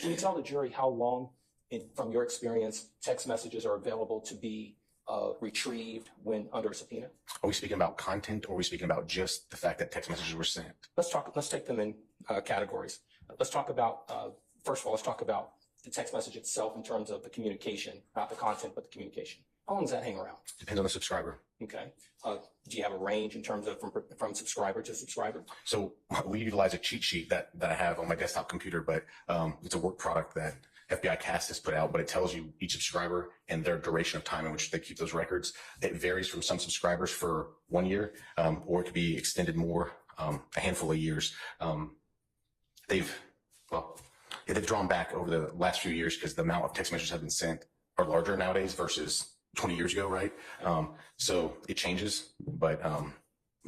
Can you tell the jury how long, from your experience, text messages are available to be retrieved when under a subpoena? Are we speaking about content, or are we speaking about just the fact that text messages were sent? Let's take them in categories. Let's talk about, first of all, let's talk about the text message itself in terms of the communication, not the content, but the communication. How long does that hang around? Depends on the subscriber. Okay. Do you have a range in terms of from subscriber to subscriber? So we utilize a cheat sheet that I have on my desktop computer, but it's a work product that FBI CAST has put out, but it tells you each subscriber and their duration of time in which they keep those records. It varies from some subscribers for 1 year, or it could be extended more, a handful of years. They've drawn back over the last few years because the amount of text messages have been sent are larger nowadays versus 20 years ago, right? So it changes, but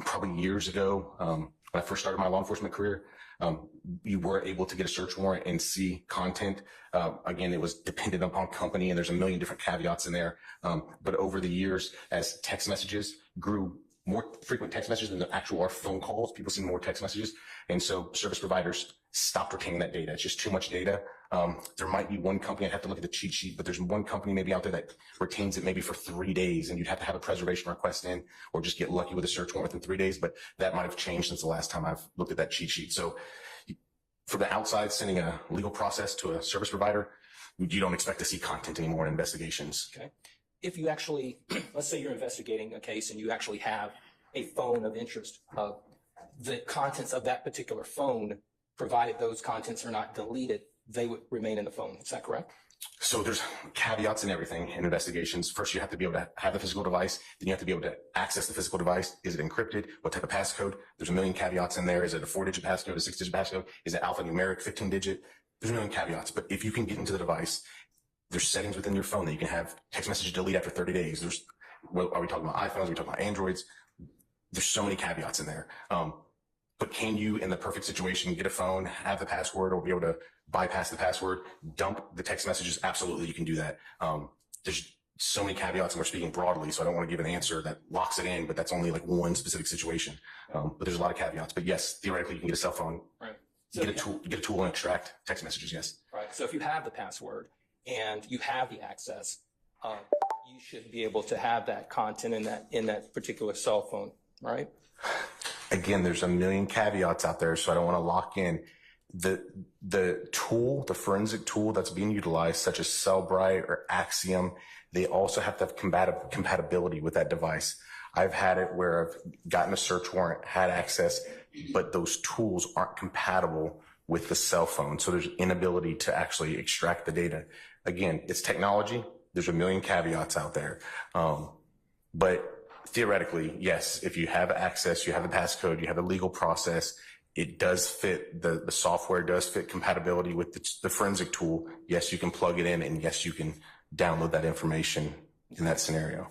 probably years ago, when I first started my law enforcement career, you were able to get a search warrant and see content. Again, it was dependent upon company, and there's a million different caveats in there. But over the years, as text messages grew, more frequent text messages than the actual phone calls, people send more text messages. And so service providers stopped retaining that data. It's just too much data. There might be one company, I'd have to look at the cheat sheet, but there's one company maybe out there that retains it maybe for 3 days, and you'd have to have a preservation request in, or just get lucky with a search warrant within 3 days. But that might have changed since the last time I've looked at that cheat sheet. So from the outside, sending a legal process to a service provider, you don't expect to see content anymore in investigations. Okay. If you actually, let's say you're investigating a case and you actually have a phone of interest, the contents of that particular phone, provided those contents are not deleted, they would remain in the phone. Is that correct? So there's caveats and everything in investigations. First, you have to be able to have the physical device. Then you have to be able to access the physical device. Is it encrypted? What type of passcode? There's a million caveats in there. Is it a 4-digit passcode, a 6-digit passcode? Is it alphanumeric, 15-digit? There's a million caveats. But if you can get into the device, there's settings within your phone that you can have text messages delete after 30 days. Are we talking about iPhones? Are we talking about Androids? There's so many caveats in there. But can you, in the perfect situation, get a phone, have the password, or be able to bypass the password, dump the text messages? Absolutely, you can do that. There's so many caveats, and we're speaking broadly, so I don't want to give an answer that locks it in, but that's only like one specific situation. But there's a lot of caveats. But yes, theoretically, you can get a cell phone, right. So get a tool and extract text messages, yes. Right. So if you have the password and you have the access, you should be able to have that content in that particular cell phone, right? Again, there's a million caveats out there, so I don't want to lock in. The tool, the forensic tool that's being utilized, such as Cellbrite or Axiom, they also have to have compatibility with that device. I've had it where I've gotten a search warrant, had access, but those tools aren't compatible with the cell phone. So there's inability to actually extract the data. Again, it's technology. There's a million caveats out there. But theoretically, yes, if you have access, you have the passcode, you have the legal process, it does fit, the software does fit compatibility with the forensic tool. Yes, you can plug it in, and yes, you can download that information in that scenario.